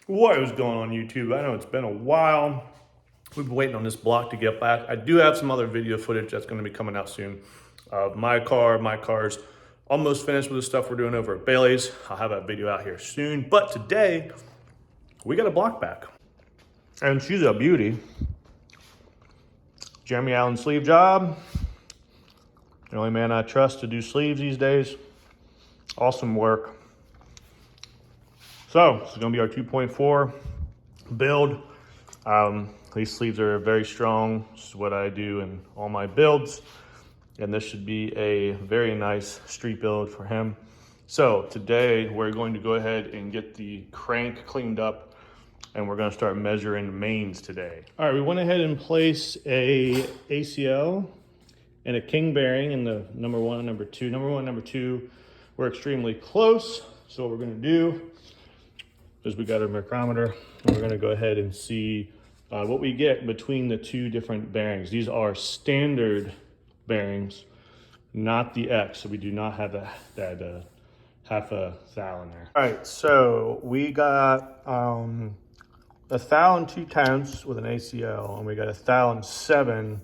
What is going on YouTube? I know it's been a while. We've been waiting on this block to get back. I do have some other video footage that's going to be coming out soon of my car's almost finished with the stuff we're doing over at Bailey's. I'll have that video out here soon. But today, we got a block back. And she's a beauty. Jeremy Allen sleeve job. The only man I trust to do sleeves these days. Awesome work. So this is going to be our 2.4 build. These sleeves are very strong. This is what I do in all my builds. And this should be a very nice street build for him. So today we're going to go ahead and get the crank cleaned up, and we're going to start measuring mains today. All right, we went ahead and placed a ACL and a king bearing in the number 1 and number 2. Number 1 and number 2 were extremely close. So what we're going to do is we got a micrometer, and we're going to go ahead and see what we get between the two different bearings. These are standard bearings, not the X. So we do not have that half a thou in there. All right, so we got 1 thou and 2/10 with an ACL, and we got 1 thou and 7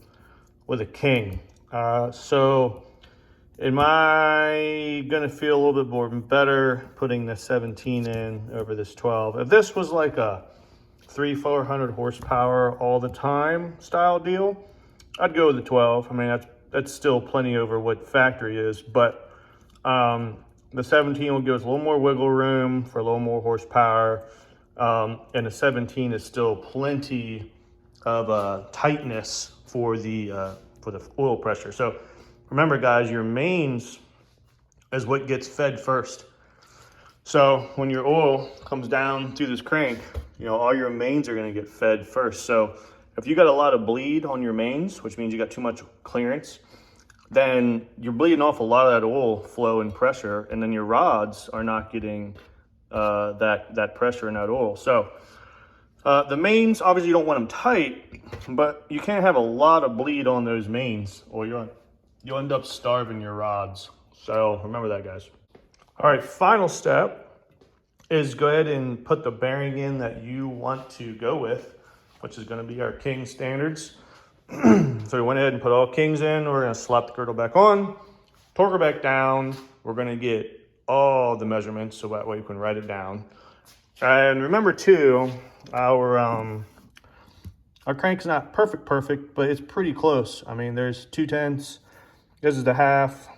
with a king. So am I gonna feel a little bit more better putting the 17 in over this 12? If this was like a 300-400 horsepower all the time style deal, I'd go with the 12. I mean, that's still plenty over what factory is, but the 17 will give us a little more wiggle room for a little more horsepower, and the 17 is still plenty of tightness for the oil pressure. So remember, guys, your mains is what gets fed first. So when your oil comes down through this crank, you know, all your mains are going to get fed first. So if you got a lot of bleed on your mains, which means you got too much clearance, then you're bleeding off a lot of that oil flow and pressure, and then your rods are not getting that pressure in that oil. So the mains, obviously you don't want them tight, but you can't have a lot of bleed on those mains, or you'll end up starving your rods. So remember that, guys. All right, final step is go ahead and put the bearing in that you want to go with, which is going to be our king standards. So we went ahead and put all kings in. We're going to slap the girdle back on, torque her back down. We're going to get all the measurements so that way you can write it down. And remember too, our crank's not perfect, but it's pretty close. I mean, there's 2/10. This is the half,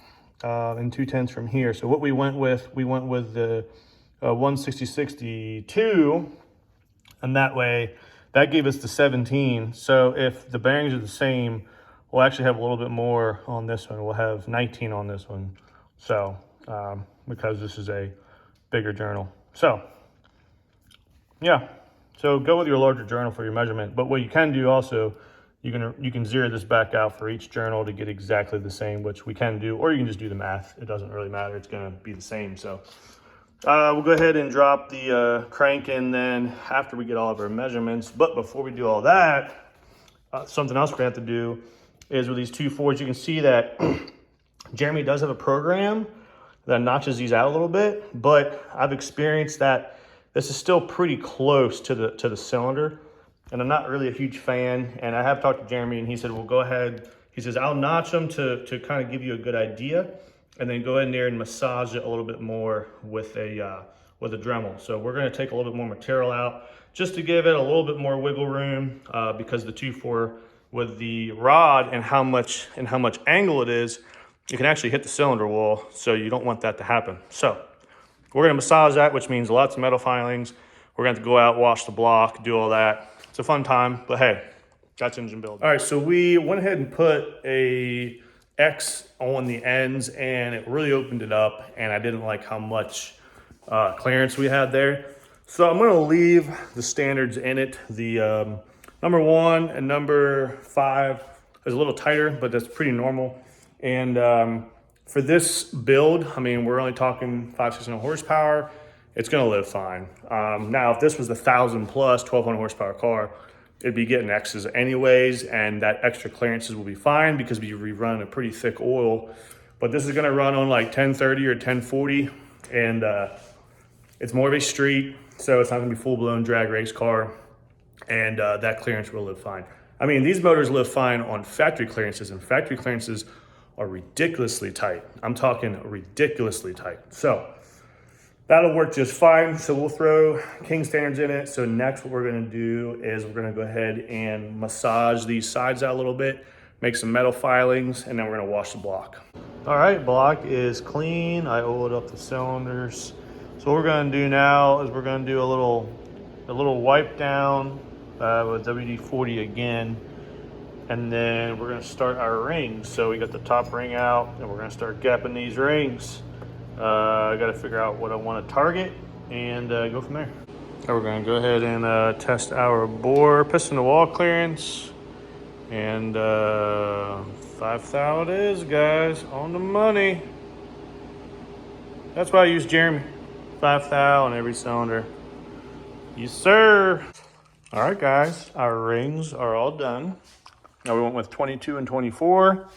and 2/10 from here. So what we went with the 160/62, and that way that gave us the 17. So if the bearings are the same, we'll actually have a little bit more on this one. We'll have 19 on this one. So because this is a bigger journal. So yeah, so go with your larger journal for your measurement. But what you can do also, you can zero this back out for each journal to get exactly the same, which we can do, or you can just do the math. It doesn't really matter. It's going to be the same. So we'll go ahead and drop the crank in then after we get all of our measurements. But before we do all that, something else we're going to have to do is with these 2.4s, you can see that Jeremy does have a program that notches these out a little bit, but I've experienced that this is still pretty close to the cylinder, and I'm not really a huge fan. And I have talked to Jeremy, and he said, well, go ahead. He says, I'll notch them to kind of give you a good idea, and then go in there and massage it a little bit more with a Dremel. So we're going to take a little bit more material out just to give it a little bit more wiggle room, because the 2.4 with the rod and how much angle it is, you can actually hit the cylinder wall. So you don't want that to happen. So we're going to massage that, which means lots of metal filings. We're going to have to go out, wash the block, do all that. It's a fun time, but hey, that's engine building. All right, so we went ahead and put a X on the ends, and it really opened it up, and I didn't like how much clearance we had there. So I'm gonna leave the standards in it. The number 1 and number 5 is a little tighter, but that's pretty normal. And for this build, I mean, we're only talking 500-600 horsepower. It's gonna live fine. Now, if this was the 1,000 plus 1,200 horsepower car, it'd be getting X's anyways, and that extra clearances will be fine because we run a pretty thick oil. But this is gonna run on like 1030 or 1040, and it's more of a street. So it's not gonna be full-blown drag race car, and that clearance will live fine. I mean, these motors live fine on factory clearances, and factory clearances are ridiculously tight. I'm talking ridiculously tight. So that'll work just fine. So we'll throw King standards in it. So next what we're gonna do is we're gonna go ahead and massage these sides out a little bit, make some metal filings, and then we're gonna wash the block. All right, block is clean. I oiled up the cylinders. So what we're gonna do now is we're gonna do a little wipe down with WD-40 again. And then we're gonna start our rings. So we got the top ring out and we're gonna start gapping these rings. I gotta figure out what I wanna target and go from there. We're gonna go ahead and test our bore piston to wall clearance. And 5 thou it is, guys, on the money. That's why I use Jeremy. 5 thou on every cylinder. Yes, sir. All right, guys, our rings are all done. Now we went with 22 and 24.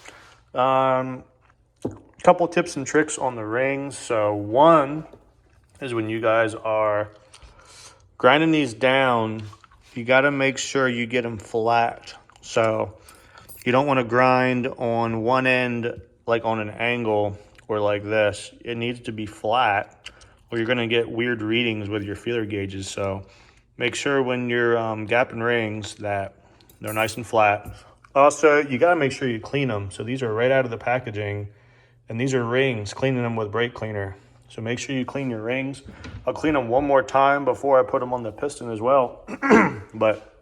Couple tips and tricks on the rings. So one is when you guys are grinding these down, you gotta make sure you get them flat. So you don't wanna grind on one end, like on an angle or like this. It needs to be flat or you're gonna get weird readings with your feeler gauges. So make sure when you're gapping rings that they're nice and flat. Also, you gotta make sure you clean them. So these are right out of the packaging, and these are rings, cleaning them with brake cleaner. So make sure you clean your rings. I'll clean them one more time before I put them on the piston as well. But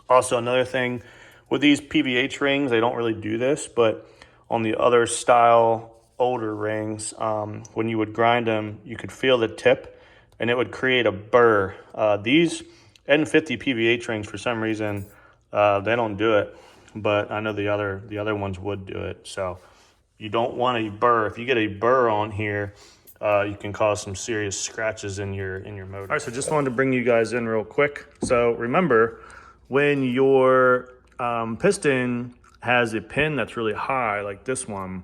also another thing, with these PVH rings, they don't really do this, but on the other style, older rings, when you would grind them, you could feel the tip and it would create a burr. These N50 PVH rings, for some reason, they don't do it. But I know the other ones would do it. So you don't want a burr. If you get a burr on here, you can cause some serious scratches in your motor. All right, so just wanted to bring you guys in real quick. So remember, when your piston has a pin that's really high, like this one,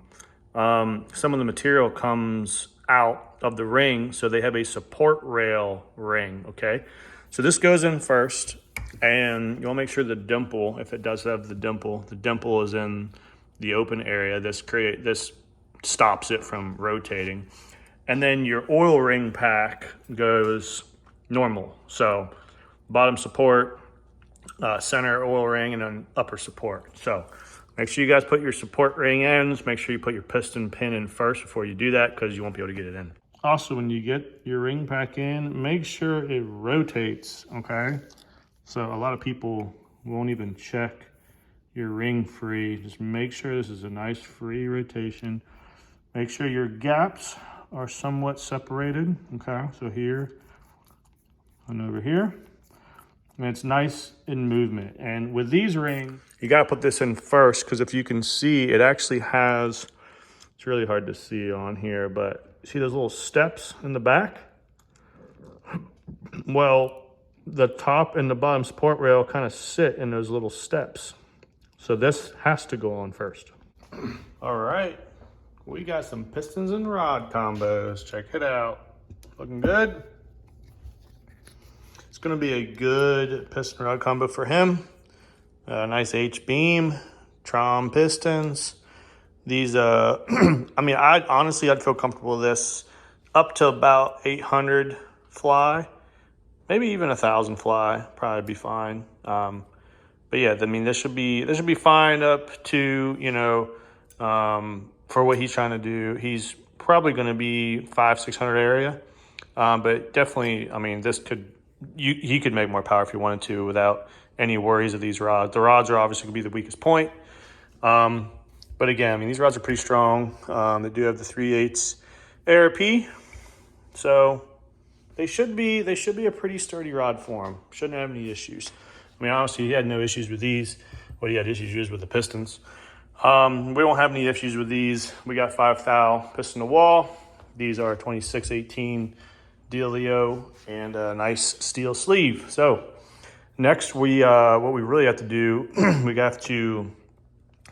some of the material comes out of the ring, so they have a support rail ring, okay? So this goes in first. And you want to make sure the dimple, if it does have the dimple is in the open area. This stops it from rotating. And then your oil ring pack goes normal. So bottom support, center oil ring, and then upper support. So make sure you guys put your support ring ends. Make sure you put your piston pin in first before you do that, because you won't be able to get it in. Also, when you get your ring pack in, make sure it rotates, okay? So a lot of people won't even check your ring free. Just make sure this is a nice free rotation. Make sure your gaps are somewhat separated. Okay, so here and over here. And it's nice in movement. And with these rings, you gotta put this in first, because if you can see, it actually has, it's really hard to see on here, but see those little steps in the back? Well, the top and the bottom support rail kind of sit in those little steps. So this has to go on first. All right, we got some pistons and rod combos. Check it out. Looking good. It's gonna be a good piston rod combo for him. Nice H-beam, Trom pistons. These, I mean, I'd feel comfortable with this up to about 800 fly. Maybe even 1,000 fly, probably be fine. But yeah, I mean, this should be fine up to, you know, for what he's trying to do. He's probably going to be 500-600 area, but definitely, I mean, he could make more power if he wanted to without any worries of these rods. The rods are obviously going to be the weakest point. But again, I mean, these rods are pretty strong. They do have the 3/8 ARP, so they should be a pretty sturdy rod for him. Shouldn't have any issues. I mean, honestly, he had no issues with these. What he had issues with the pistons. We don't have any issues with these. We got 5 thou piston to wall. These are 2618 dealio and a nice steel sleeve. So next, what we really have to do, we have to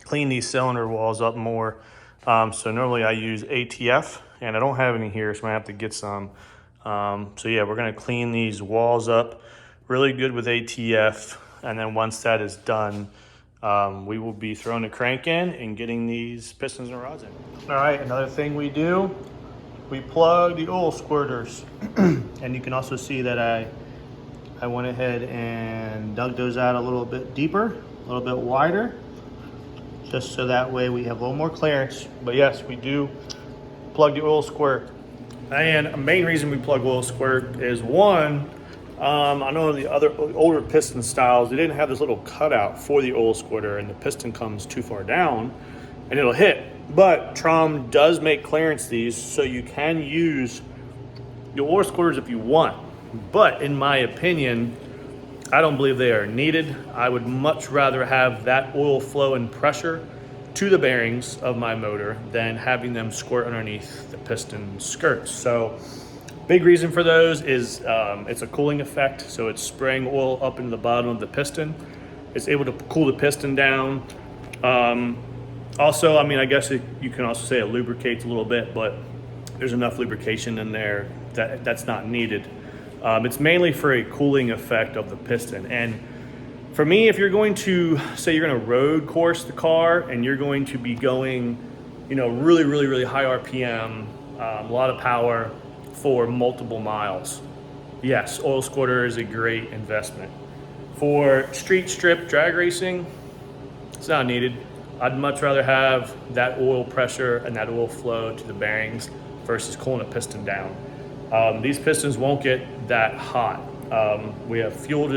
clean these cylinder walls up more. So normally I use ATF, and I don't have any here, so I have to get some. So yeah, we're gonna clean these walls up really good with ATF. And then once that is done, we will be throwing the crank in and getting these pistons and rods in. All right, another thing we do, we plug the oil squirters. And you can also see that I went ahead and dug those out a little bit deeper, a little bit wider, just so that way we have a little more clearance. But yes, we do plug the oil squirt. And a main reason we plug oil squirt is one, I know the other older piston styles, they didn't have this little cutout for the oil squirter and the piston comes too far down and it'll hit. But Trom does make clearance these, so you can use the oil squirters if you want. But in my opinion, I don't believe they are needed. I would much rather have that oil flow and pressure to the bearings of my motor than having them squirt underneath the piston skirts. So big reason for those is it's a cooling effect. So it's spraying oil up into the bottom of the piston. It's able to cool the piston down. Also, I mean, I guess you can also say it lubricates a little bit, but there's enough lubrication in there that that's not needed. It's mainly for a cooling effect of the piston. And for me, if you're going to say you're going to road course the car and you're going to be going, you know, really high RPM, a lot of power for multiple miles, yes, oil squirter is a great investment. For street strip drag racing, it's not needed. I'd much rather have that oil pressure and that oil flow to the bearings versus cooling a piston down. These pistons won't get that hot. We have fuel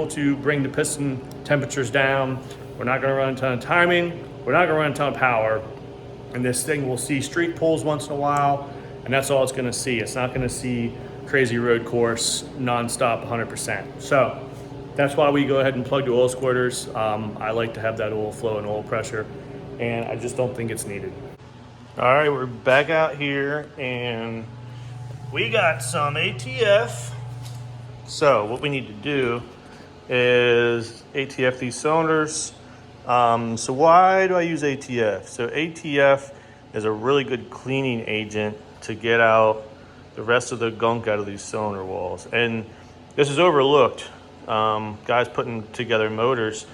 to bring the piston temperatures down. We're not gonna run a ton of timing. We're not gonna run a ton of power. And this thing will see street pulls once in a while, and that's all it's gonna see. It's not gonna see crazy road course nonstop 100%. So that's why we go ahead and plug the oil squirters. I like to have that oil flow and oil pressure, and I just don't think it's needed. All right, we're back out here and we got some ATF. So what we need to do is ATF these cylinders. So why do I use ATF? So ATF is a really good cleaning agent to get out the rest of the gunk out of these cylinder walls. And this is overlooked. Guys putting together motors,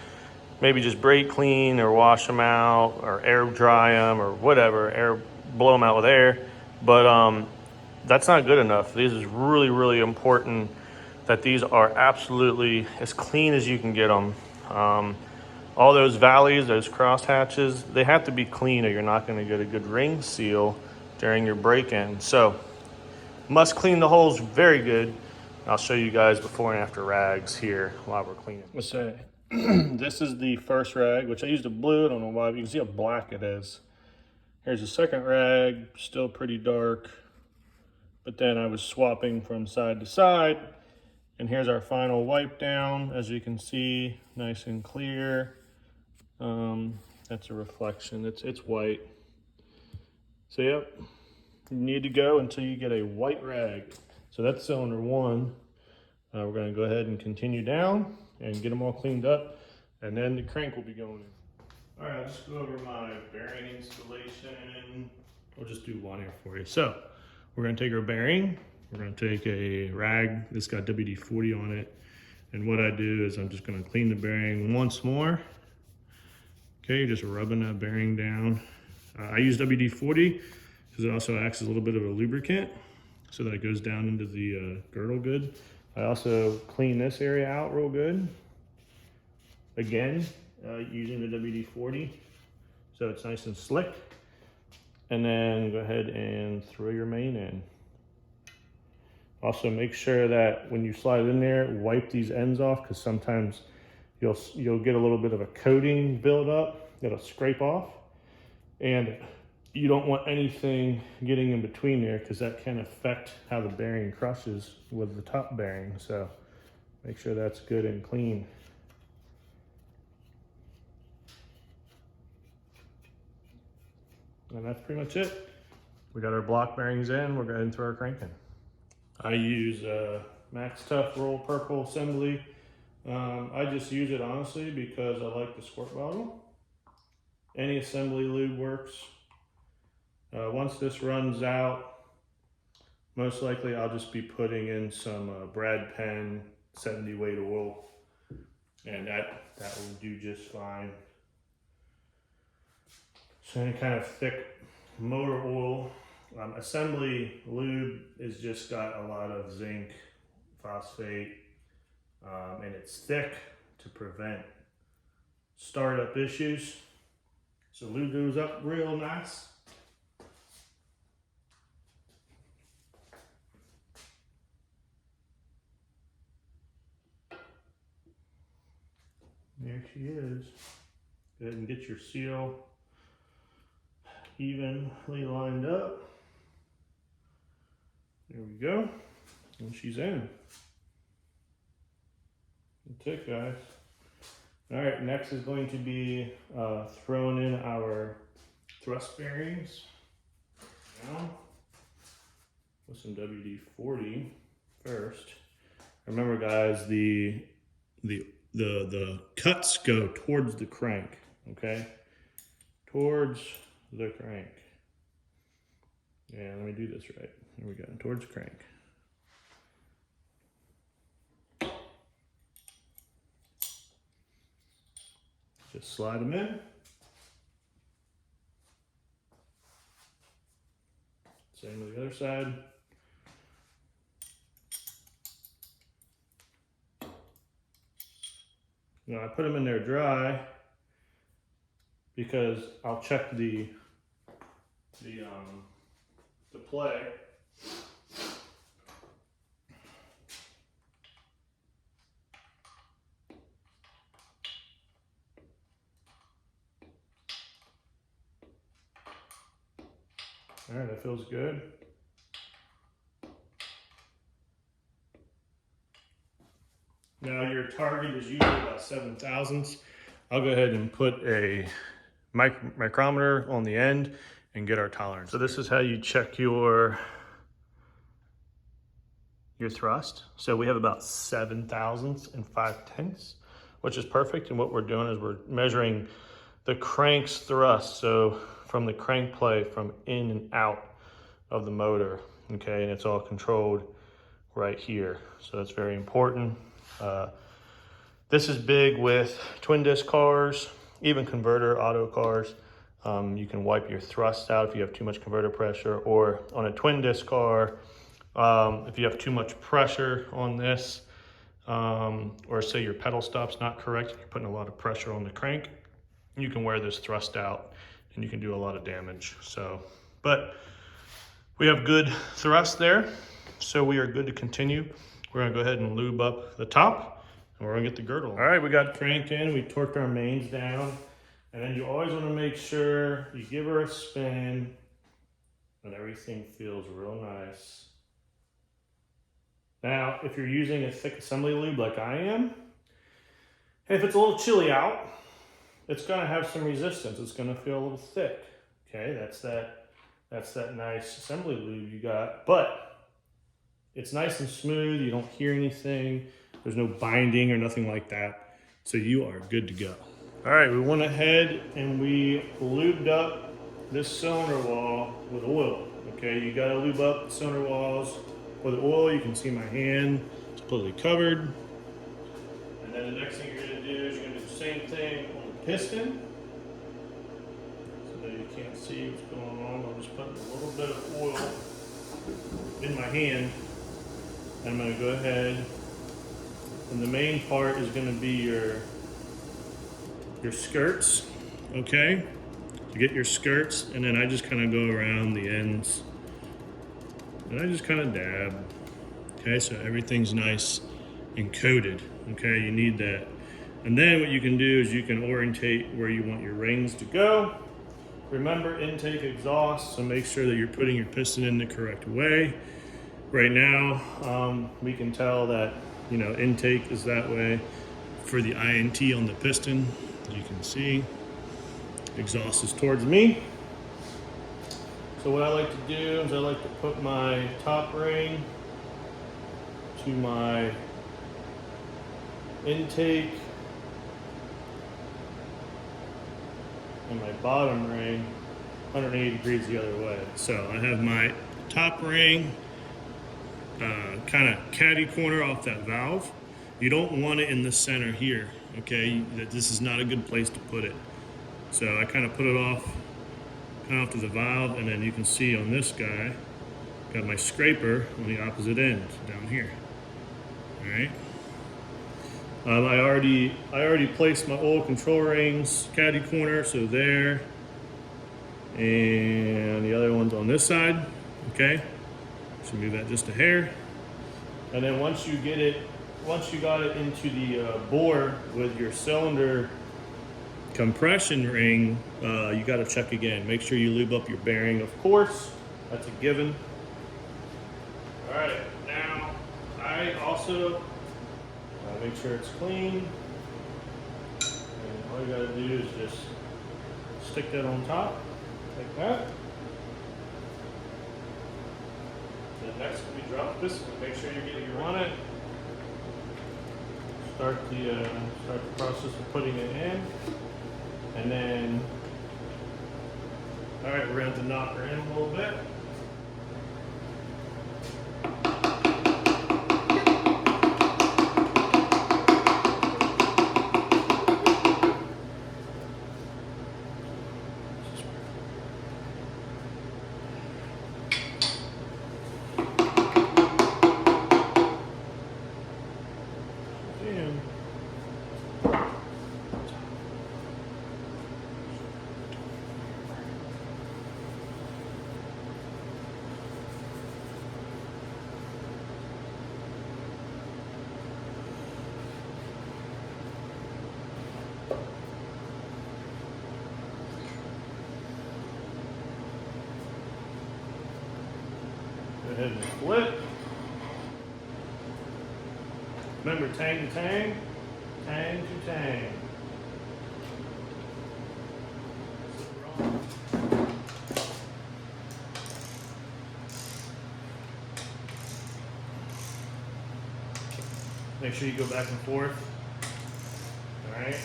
maybe just brake clean or wash them out or air dry them or whatever, blow them out with air. But that's not good enough. This is really important that these are absolutely as clean as you can get them. All those valleys, those cross hatches, they have to be clean or you're not gonna get a good ring seal during your break-in. So must clean the holes very good. I'll show you guys before and after rags here while we're cleaning. Let's say, this is the first rag, which I used a blue. I don't know why, but you can see how black it is. Here's the second rag, still pretty dark. But then I was swapping from side to side. And here's our final wipe down. As you can see, nice and clear. That's a reflection, it's white. So yep, you need to go until you get a white rag. So that's cylinder one. We're gonna go ahead and continue down and get them all cleaned up. And then the crank will be going in. All right, let's go over my bearing installation. We'll just do one here for you. So we're gonna take our bearing. We're gonna take a rag that's got WD-40 on it. And what I do is I'm just gonna clean the bearing once more. Okay, just rubbing that bearing down. I use WD-40 because it also acts as a little bit of a lubricant so that it goes down into the girdle good. I also clean this area out real good. Again, using the WD-40 so it's nice and slick. And then go ahead and throw your main in. Also make sure that when you slide it in there, wipe these ends off because sometimes you'll get a little bit of a coating build up that'll scrape off. And you don't want anything getting in between there because that can affect how the bearing crushes with the top bearing. So make sure that's good and clean. And that's pretty much it. We got our block bearings in, we're going to throw our crank in. I use Max Tough Roll Purple assembly. I just use it honestly because I like the squirt bottle. Any assembly lube works. Once this runs out, Most likely I'll just be putting in some Brad Penn 70 weight oil, and that will do just fine. So any kind of thick motor oil. Assembly lube is just got a lot of zinc, phosphate, and it's thick to prevent startup issues. So lube those up real nice. There she is. Go ahead and get your seal evenly lined up. There we go. And she's in. That's it, guys. All right, next is going to be throwing in our thrust bearings. Now, with some WD-40 first. Remember, guys, the cuts go towards the crank, okay? Towards the crank. Yeah, let me do this right. Here we go, towards the crank. Just slide them in. Same with the other side. Now I put them in there dry because I'll check the play. All right, that feels good. Now your target is usually about 7/1000. I'll go ahead and put a micrometer on the end and get our tolerance. So this is how you check your thrust. So we have about 7/1000 and 5/10, which is perfect. And what we're doing is we're measuring the crank's thrust. So from the crank play from in and out of the motor, okay? And it's all controlled right here. So that's very important. This is big with twin disc cars, even converter auto cars. You can wipe your thrust out if you have too much converter pressure, or on a twin disc car, if you have too much pressure on this, or say your pedal stop's not correct, you're putting a lot of pressure on the crank, you can wear this thrust out and you can do a lot of damage. So, but we have good thrust there, so we are good to continue. We're gonna go ahead and lube up the top, and we're gonna get the girdle. All right, we got cranked in, we torqued our mains down, and then you always wanna make sure you give her a spin and everything feels real nice. Now, if you're using a thick assembly lube like I am, and if it's a little chilly out, it's gonna have some resistance. It's gonna feel a little thick, okay? That's that nice assembly lube you got, but it's nice and smooth. You don't hear anything. There's no binding or nothing like that. So you are good to go. All right, we went ahead and we lubed up this cylinder wall with oil, okay? You gotta lube up the cylinder walls with oil. You can see my hand, it's completely covered. And then the next thing you're gonna do is you're gonna do the same thing on the piston. So that you can't see what's going on. I'm just putting a little bit of oil in my hand. And I'm gonna go ahead, and the main part is gonna be your skirts, okay? You get your skirts, and then I just kind of go around the ends, and I just kind of dab, okay? So everything's nice and coated, okay? You need that. And then what you can do is you can orientate where you want your rings to go. Remember, intake, exhaust, so make sure that you're putting your piston in the correct way. Right now, we can tell that, you know, intake is that way for the INT on the piston, as you can see. Exhaust is towards me. So what I like to do is I like to put my top ring to my intake and my bottom ring 180 degrees the other way. So I have my top ring kind of caddy corner off that valve. You don't want it in the center here, okay? This is not a good place to put it. So I kind of put it kind of to the valve, and then you can see on this guy, got my scraper on the opposite end down here. All right. I already placed my oil control rings caddy corner, so there, and the other one's on this side. Okay, so move that just a hair, and then once you got it into the bore with your cylinder compression ring, you got to check again. Make sure you lube up your bearing, of course. That's a given. All right, now I also make sure it's clean. And all you gotta do is just stick that on top, like that. Then next we drop this, make sure you're getting on it. Start the process of putting it in. And then, all right, we're gonna have to knock her in a little bit. Go ahead and flip. Remember, tang to tang, tang to tang. Make sure you go back and forth. All right.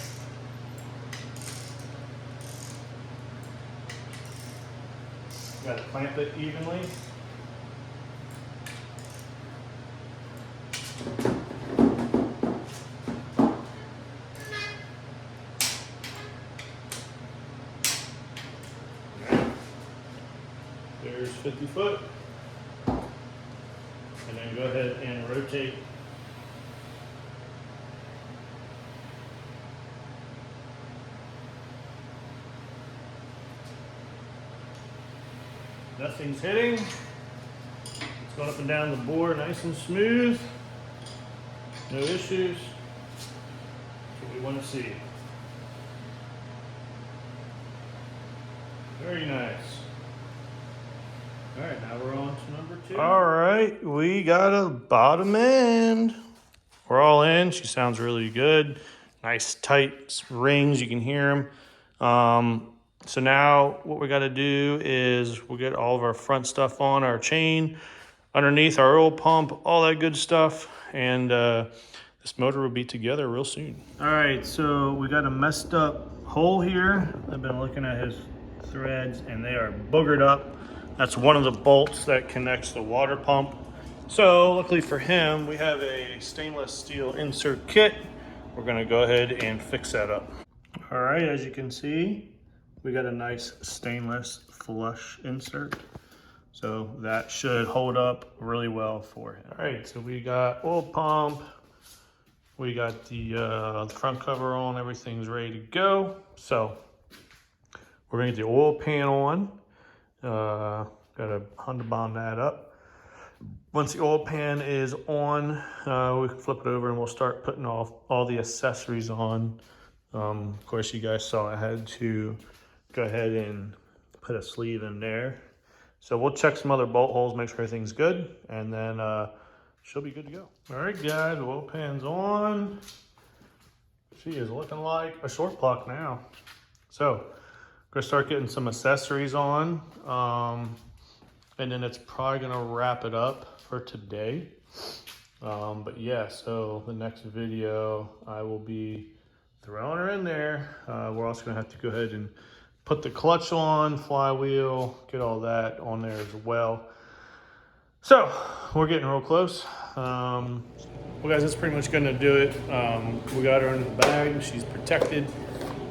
Got to clamp it evenly. There's 50 foot. And then go ahead and rotate. Nothing's hitting. It's going up and down the bore nice and smooth. No issues. That's what we want to see. Very nice. All right, now we're on to number 2. All right, we got a bottom end. We're all in. She sounds really good. Nice tight rings, you can hear them. So now what we got to do is we'll get all of our front stuff on, our chain, underneath our oil pump, all that good stuff. And this motor will be together real soon. All right, so we got a messed up hole here. I've been looking at his threads and they are boogered up. That's one of the bolts that connects the water pump. So luckily for him, we have a stainless steel insert kit. We're gonna go ahead and fix that up. All right, as you can see, we got a nice stainless flush insert. So that should hold up really well for him. All right, so we got oil pump. We got the front cover on, everything's ready to go. So we're gonna get the oil pan on. Gotta Honda bond that up. Once the oil pan is on, we can flip it over and we'll start putting all the accessories on. Of course, you guys saw I had to go ahead and put a sleeve in there. So we'll check some other bolt holes, make sure everything's good, and then she'll be good to go. All right, guys, oil pan's on. She is looking like a short block now. So we're gonna start getting some accessories on, and then it's probably gonna wrap it up for today. But yeah, so the next video, I will be throwing her in there. We're also gonna have to go ahead and put the clutch on, flywheel, get all that on there as well. So we're getting real close. Well, guys, that's pretty much gonna do it. We got her in the bag. She's protected,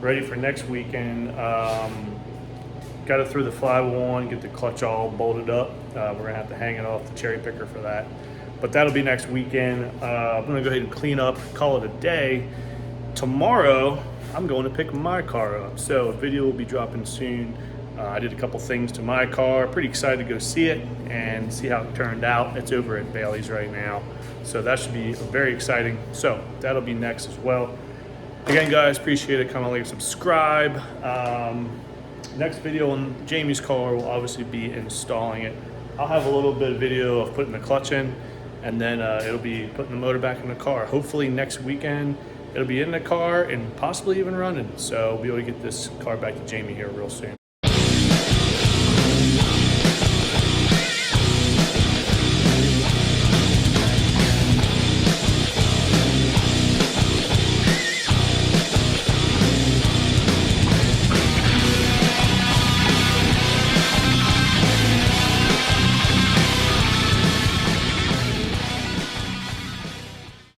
ready for next weekend. Got it through the flywheel on, get the clutch all bolted up. We're gonna have to hang it off the cherry picker for that. But that'll be next weekend. I'm gonna go ahead and clean up, call it a day. Tomorrow, I'm going to pick my car up. So a video will be dropping soon. I did a couple things to my car. Pretty excited to go see it and see how it turned out. It's over at Bailey's right now. So that should be very exciting. So that'll be next as well. Again, guys, appreciate it. Comment, like, subscribe. Next video on Jamie's car will obviously be installing it. I'll have a little bit of video of putting the clutch in, and then it'll be putting the motor back in the car. Hopefully next weekend it'll be in the car and possibly even running. So we'll be able to get this car back to Jamie here real soon.